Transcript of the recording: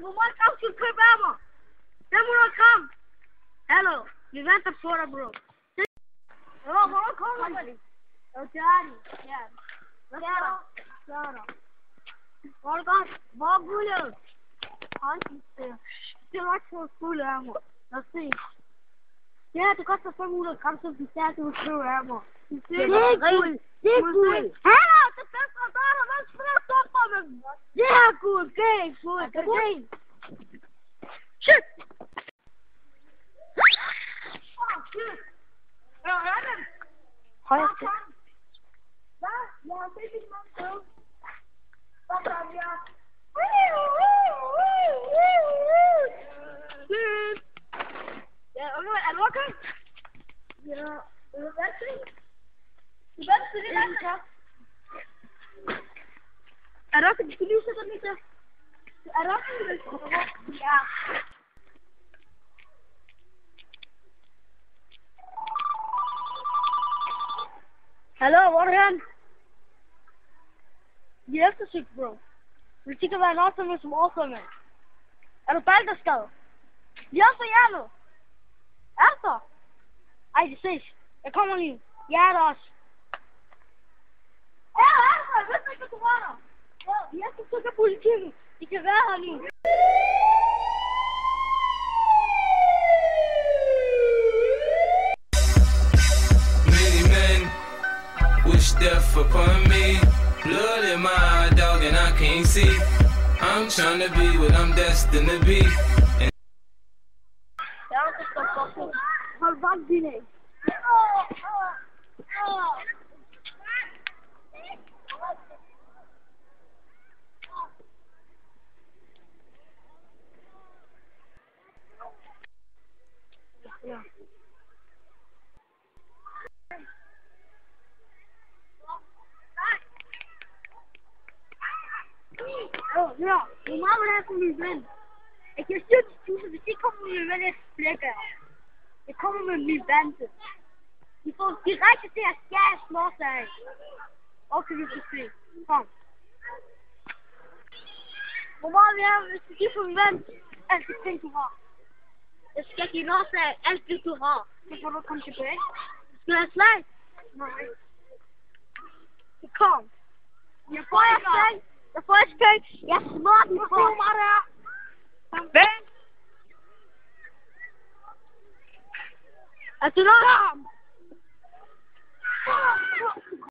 Hvor meget krav skal du købe af mig? 500 gram. Hallo, vi venter på dig, bro. Hvor kommer de? Jo, det er de. Ja. Hvad sker der? Hvor er det godt? Hvor er guldet? Det er ikke så fuld af mig. Lad os se. Ja, det koster 500 gram, så vi stærker ud købe af mig. Det er guld. Det er guld. Hallo, det er $500. Hvad skal du stå for med? Det er guld. Det er guld. Det er guld. Shit. Oh, shit. Hører den? Højre til. Hvad? Jeg har set din mand til. Hvad gør jeg? Ja, okay. Er du okay? Ja. Hvad siger du? Hvad siger du? Er du okay? Skal du sætte den ikke? Er du okay? Ja. Hallo, hvor er du hen? Vi er eftersøgt, bro. Vi skal være en årsommer som årsommer. Er du balderskadet? Vi er for jer nu. Altså? Ej, det ses. Jeg kommer lige. Jeg er der også. Ja, altså, jeg ved ikke, hvad du var der. Vi er eftersøgt af politiet. De kan være her nu. Many men wish death upon me. Blood in my eye, dog, and I can't see. I'm trying to be what I'm destined to be. Ja, det står godt. Hold vagt din af. Ja. Ja, normaal ben ik van mijn ven. Ik heb stukjes toe, dus ik kom met mijn ven even flikken. Ik kom met mijn venten. Die rijdt tegen skijs los zijn. Ook weer gezien. Kom. Normaal ben ik die van mijn vent en ik vind het hard. Dus kijk hier los zijn en ik vind het hard. Dus wat komt je bij? Is het slecht? Nee. Kom. Je feuer the first coach, yes, smart performer. Ben. En toen